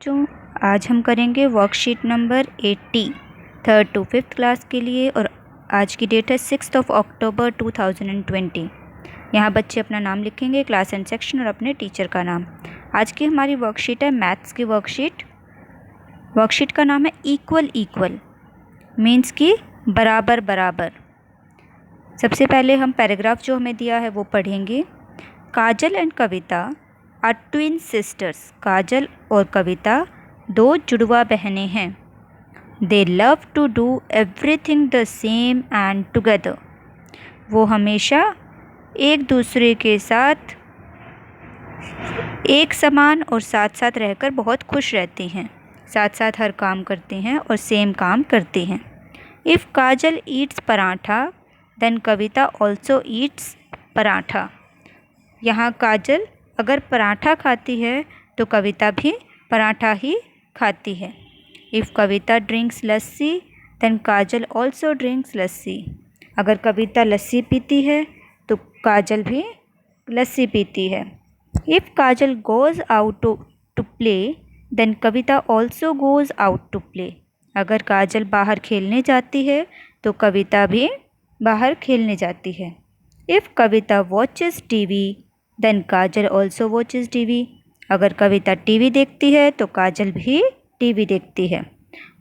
बच्चों, आज हम करेंगे worksheet number 80 3rd to 5th class के लिए और आज की डेट है 6 अक्टूबर 2020। यहाँ बच्चे अपना नाम लिखेंगे, क्लास एंड सेक्शन और अपने टीचर का नाम। आज की हमारी वर्कशीट है मैथ्स की वर्कशीट। वर्कशीट का नाम है इक्वल इक्वल, मीन्स कि बराबर बराबर। सबसे पहले हम पैराग्राफ जो हमें दिया है वो पढ़ेंगे। Kajal and Kavita are twin sisters. Kajal और कविता दो जुड़वा बहनें हैं। They love to do everything the same and together. वो हमेशा एक दूसरे के साथ एक समान और साथ साथ रहकर बहुत खुश रहती हैं। साथ साथ हर काम करते हैं और सेम काम करते हैं। If Kajal eats paratha then Kavita also eats paratha. यहाँ काजल अगर पराठा खाती है तो कविता भी पराठा ही खाती है। If Kavita drinks lassi then Kajal also drinks lassi. अगर कविता लस्सी पीती है तो काजल भी लस्सी पीती है। If Kajal goes out to play then Kavita also goes out to play. अगर काजल बाहर खेलने जाती है तो कविता भी बाहर खेलने जाती है। If Kavita watches TV then Kajal also watches TV. अगर कविता टीवी देखती है तो काजल भी टीवी देखती है।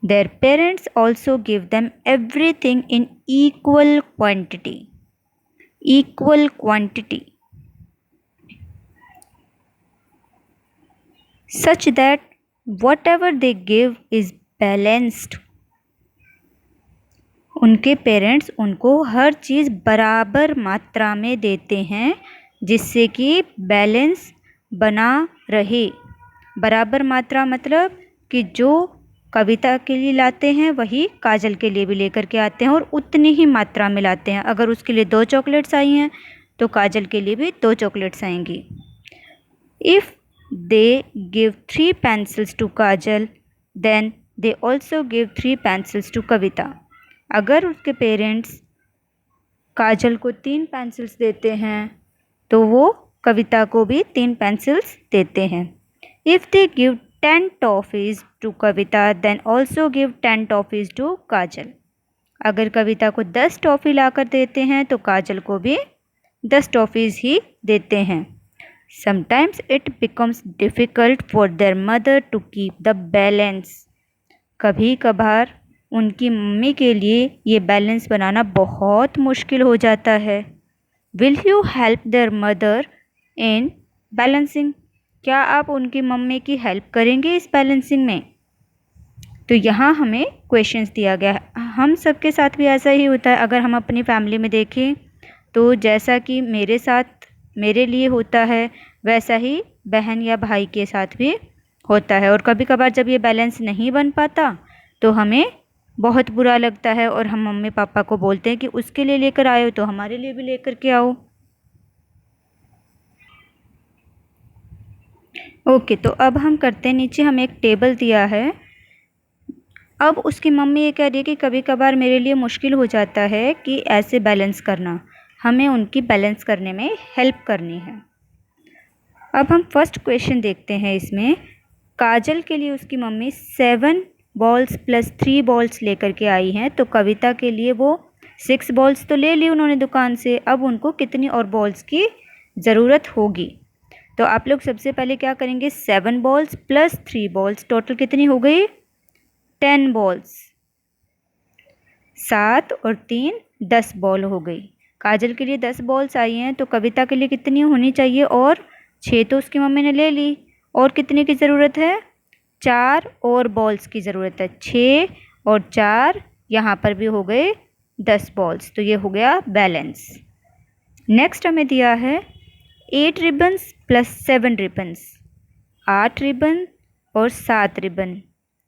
Their parents also give them everything in equal quantity. Equal quantity such that what ever they give is balanced. उनके पेरेंट्स उनको हर चीज़ बराबर मात्रा में देते हैं जिससे कि बैलेंस बना रहे। बराबर मात्रा मतलब कि जो कविता के लिए लाते हैं वही काजल के लिए भी लेकर के आते हैं और उतनी ही मात्रा में लाते हैं। अगर उसके लिए 2 चॉकलेट्स आई हैं तो काजल के लिए भी 2 चॉकलेट्स आएंगी। If they give 3 pencils to Kajal then they also give 3 pencils to Kavita. अगर उसके पेरेंट्स काजल को 3 पेंसिल्स देते हैं तो वो कविता को भी 3 पेंसिल्स देते हैं। If they give 10 toffees to Kavita then also give 10 toffees to Kajal. अगर कविता को 10 टॉफ़ी लाकर देते हैं तो काजल को भी 10 टॉफ़ीज़ ही देते हैं। Sometimes it becomes difficult for their mother to keep the balance. कभी कभार उनकी मम्मी के लिए ये बैलेंस बनाना बहुत मुश्किल हो जाता है। Will you help there mother in balancing. क्या आप उनकी मम्मी की हेल्प करेंगे इस बैलेंसिंग में? तो यहाँ हमें क्वेश्चंस दिया गया है। हम सबके साथ भी ऐसा ही होता है। अगर हम अपनी फैमिली में देखें तो जैसा कि मेरे साथ मेरे लिए होता है वैसा ही बहन या भाई के साथ भी होता है। और कभी कभार जब ये बैलेंस नहीं बन पाता तो हमें बहुत बुरा लगता है और हम मम्मी पापा को बोलते हैं कि उसके लिए लेकर आए हो तो हमारे लिए भी लेकर के आओ। ओके, तो अब हम करते हैं, नीचे हमें एक टेबल दिया है। अब उसकी मम्मी ये कह रही है कि कभी कभार मेरे लिए मुश्किल हो जाता है कि ऐसे बैलेंस करना। हमें उनकी बैलेंस करने में हेल्प करनी है। अब हम फर्स्ट क्वेश्चन देखते हैं। इसमें काजल के लिए उसकी मम्मी 7 बॉल्स प्लस 3 बॉल्स लेकर के आई हैं। तो कविता के लिए वो 6 बॉल्स तो ले ली उन्होंने दुकान से। अब उनको कितनी और बॉल्स की ज़रूरत होगी? तो आप लोग सबसे पहले क्या करेंगे, 7 बॉल्स प्लस 3 बॉल्स, टोटल कितनी हो गई? 10 बॉल्स। 7 और 3 10 बॉल हो गई। काजल के लिए 10 बॉल्स आई हैं तो कविता के लिए कितनी होनी चाहिए? और 6 तो उसकी मम्मी ने ले ली। और कितने की ज़रूरत है? 4 और बॉल्स की ज़रूरत है। 6 और 4 यहाँ पर भी हो गए 10 बॉल्स। तो ये हो गया बैलेंस। नेक्स्ट हमें दिया है 8 रिबन्स प्लस 7 रिबन्स। 8 रिबन और 7 रिबन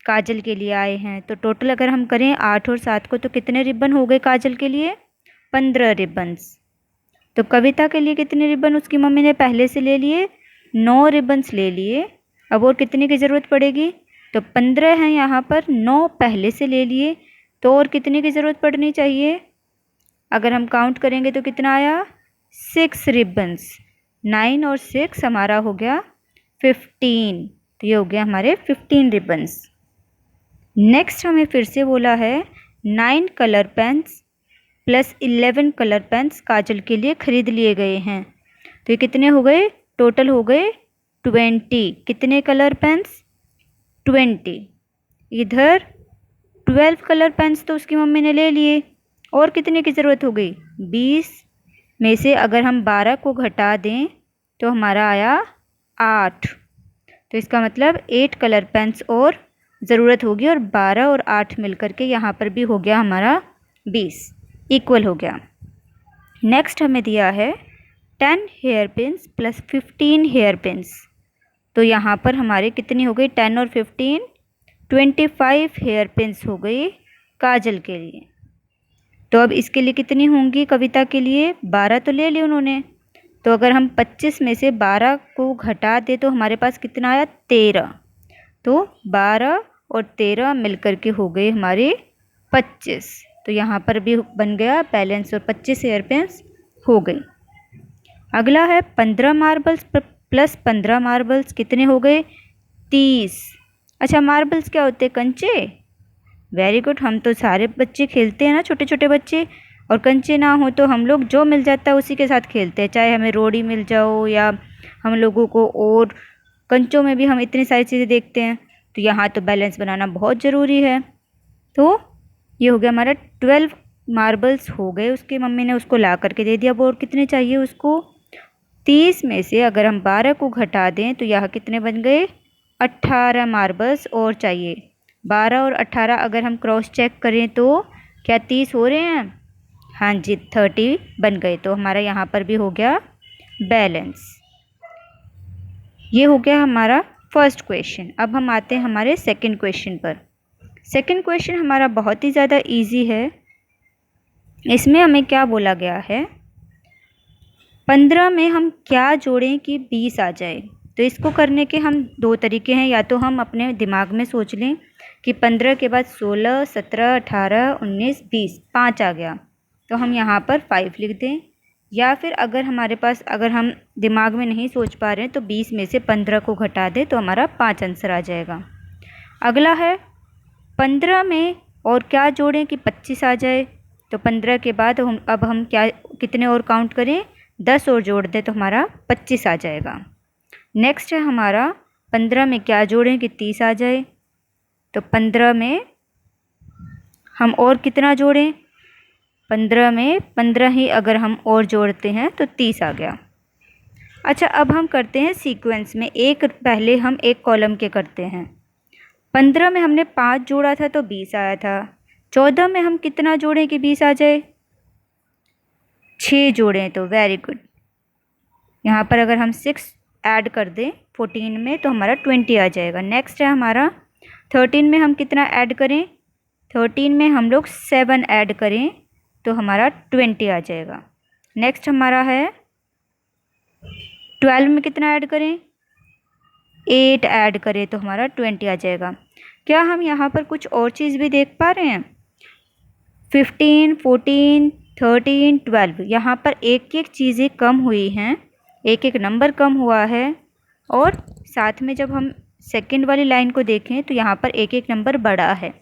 काजल के लिए आए हैं। तो टोटल अगर हम करें 8 और 7 को तो कितने रिबन हो गए काजल के लिए? 15 रिबन्स। तो कविता के लिए कितने रिबन उसकी मम्मी ने पहले से ले लिए? 9 रिबन्स ले लिए। अब और कितने की ज़रूरत पड़ेगी? तो 15 हैं यहाँ पर, 9 पहले से ले लिए। तो और कितने की ज़रूरत पड़नी चाहिए? अगर हम काउंट करेंगे तो कितना आया? 6 रिबन्स। 9 और 6 हमारा हो गया 15। तो ये हो गया हमारे 15 रिबन्स। नेक्स्ट हमें फिर से बोला है 9 colour pens plus 11 colour pens Kajal के लिए खरीद लिए गए हैं। तो ये कितने हो गए? टोटल हो गए 20। कितने कलर पेन्स? 20। इधर 12 कलर पेन्स तो उसकी मम्मी ने ले लिए, और कितने की ज़रूरत हो गई? 20 में से अगर हम 12 को घटा दें तो हमारा आया 8। तो इसका मतलब 8 कलर पेन्स और ज़रूरत होगी, और 12 और 8 मिलकर के यहाँ पर भी हो गया हमारा 20, इक्वल हो गया। नेक्स्ट हमें दिया है 10 hair pins plus 15 hair pins. तो यहाँ पर हमारे कितनी हो गई? 10 और 15, 25 हेयर पिन्स हो गई काजल के लिए। तो अब इसके लिए कितनी होंगी? कविता के लिए 12 तो ले ली उन्होंने, तो अगर हम 25 में से 12 को घटा दें तो हमारे पास कितना आया? 13। तो 12 और 13 मिलकर के हो गए हमारे 25। तो यहाँ पर भी बन गया बैलेंस, और 25 हेयर पिन्स हो गई। अगला है 15 मार्बल्स प्लस 15 मार्बल्स, कितने हो गए? 30। अच्छा, मार्बल्स क्या होते हैं? कंचे। वेरी गुड, हम तो सारे बच्चे खेलते हैं ना, छोटे छोटे बच्चे, और कंचे ना हो तो हम लोग जो मिल जाता है उसी के साथ खेलते हैं, चाहे हमें रोड़ी मिल जाओ या हम लोगों को, और कंचों में भी हम इतनी सारी चीज़ें देखते हैं। तो यहाँ तो बैलेंस बनाना बहुत ज़रूरी है। तो ये हो गया हमारा 12 मार्बल्स हो गए, उसकी मम्मी ने उसको ला करके दे दिया। और कितने चाहिए उसको? 30 में से अगर हम 12 को घटा दें तो यहाँ कितने बन गए? 18 मार्बल्स और चाहिए। 12 और 18 अगर हम क्रॉस चेक करें तो क्या 30 हो रहे हैं? हाँ जी, 30 बन गए। तो हमारा यहाँ पर भी हो गया बैलेंस। ये हो गया हमारा फर्स्ट क्वेश्चन। अब हम आते हैं हमारे सेकंड क्वेश्चन पर। सेकंड क्वेश्चन हमारा बहुत ही ज़्यादा इजी है। इसमें हमें क्या बोला गया है? 15 में हम क्या जोड़ें कि 20 आ जाए? तो इसको करने के हम दो तरीके हैं। या तो हम अपने दिमाग में सोच लें कि 15 के बाद 16, 17, 18, 19, 20, 5 आ गया, तो हम यहाँ पर 5 लिख दें। या फिर अगर हमारे पास, अगर हम दिमाग में नहीं सोच पा रहे हैं, तो 20 में से 15 को घटा दें तो हमारा 5 आंसर आ जाएगा। अगला है 15 में और क्या जोड़ें कि 25 आ जाए? तो 15 के बाद अब हम क्या, कितने और काउंट करें? 10 और जोड़ दें तो हमारा 25 आ जाएगा। नेक्स्ट है हमारा 15 में क्या जोड़ें कि 30 आ जाए? तो 15 में हम और कितना जोड़ें? 15 में 15 ही अगर हम और जोड़ते हैं तो 30 आ गया। अच्छा, अब हम करते हैं सीक्वेंस में, एक पहले हम एक कॉलम के करते हैं। 15 में हमने 5 जोड़ा था तो 20 आया था। 14 में हम कितना जोड़ें कि 20 आ जाए? 6 जोड़ें, तो वेरी गुड। यहाँ पर अगर हम 6 ऐड कर दें 14 में तो हमारा 20 आ जाएगा। नेक्स्ट है हमारा 13 में हम कितना ऐड करें? 13 में हम लोग 7 ऐड करें तो हमारा 20 आ जाएगा। नेक्स्ट हमारा है 12 में कितना ऐड करें? 8 ऐड करें तो हमारा 20 आ जाएगा। क्या हम यहाँ पर कुछ और चीज़ भी देख पा रहे हैं? 15, 14, 13, 12, यहाँ पर एक एक चीज़ें कम हुई हैं, एक एक नंबर कम हुआ है। और साथ में जब हम सेकंड वाली लाइन को देखें तो यहाँ पर एक एक नंबर बढ़ा है।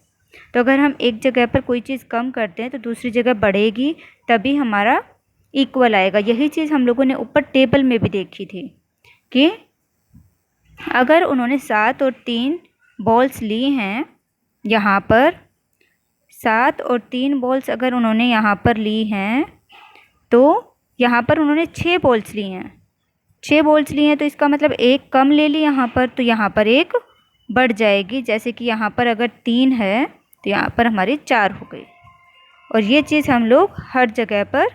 तो अगर हम एक जगह पर कोई चीज़ कम करते हैं तो दूसरी जगह बढ़ेगी, तभी हमारा इक्वल आएगा। यही चीज़ हम लोगों ने ऊपर टेबल में भी देखी थी कि अगर उन्होंने 7 और 3 बॉल्स ली हैं, यहाँ पर 7 और 3 बॉल्स अगर उन्होंने यहाँ पर ली हैं, तो यहाँ पर उन्होंने 6 बॉल्स ली हैं। 6 बॉल्स ली हैं तो इसका मतलब एक कम ले ली यहाँ पर, तो यहाँ पर एक बढ़ जाएगी। जैसे कि यहाँ पर अगर 3 है तो यहाँ पर हमारी 4 हो गई। और ये चीज़ हम लोग हर जगह पर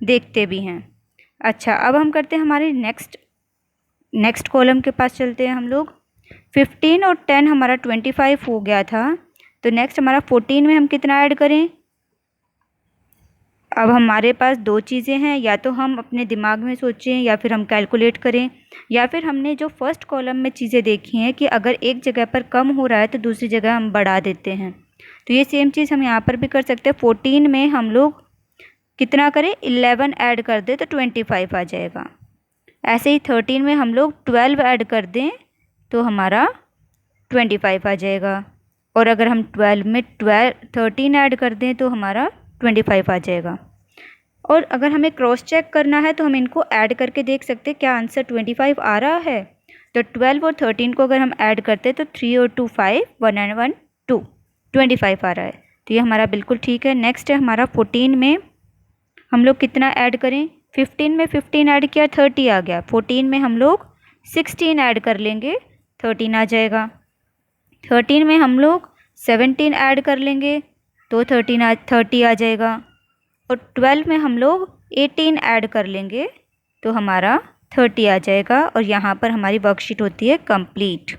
देखते भी हैं। अच्छा, अब हम करते हैं हमारे नेक्स्ट कॉलम के पास चलते हैं हम लोग। 15 और 10 हमारा 25 हो गया था, तो नेक्स्ट हमारा 14 में हम कितना ऐड करें? अब हमारे पास दो चीज़ें हैं, या तो हम अपने दिमाग में सोचें या फिर हम कैलकुलेट करें, या फिर हमने जो फर्स्ट कॉलम में चीज़ें देखी हैं कि अगर एक जगह पर कम हो रहा है तो दूसरी जगह हम बढ़ा देते हैं। तो ये सेम चीज़ हम यहाँ पर भी कर सकते हैं। 14 में हम लोग कितना करें? 11 ऐड कर दें तो 25 आ जाएगा। ऐसे ही 13 में हम लोग 12 ऐड कर दें तो हमारा 25 आ जाएगा। और अगर हम 12 में 13 ऐड कर दें तो हमारा 25 आ जाएगा। और अगर हमें क्रॉस चेक करना है तो हम इनको ऐड करके देख सकते हैं क्या आंसर 25 आ रहा है। तो 12 और 13 को अगर हम ऐड करते हैं तो 3 और 2 5, 1 and 1 2, 25 आ रहा है। तो ये हमारा बिल्कुल ठीक है। नेक्स्ट है हमारा 14 में हम लोग कितना ऐड करें। 15 में 15 ऐड किया 30 आ गया। 14 में हम लोग 16 ऐड कर लेंगे 13 आ जाएगा। 13 में हम लोग 17 ऐड कर लेंगे तो 30 आ जाएगा। और 12 में हम लोग 18 ऐड कर लेंगे तो हमारा 30 आ जाएगा। और यहाँ पर हमारी वर्कशीट होती है कंप्लीट।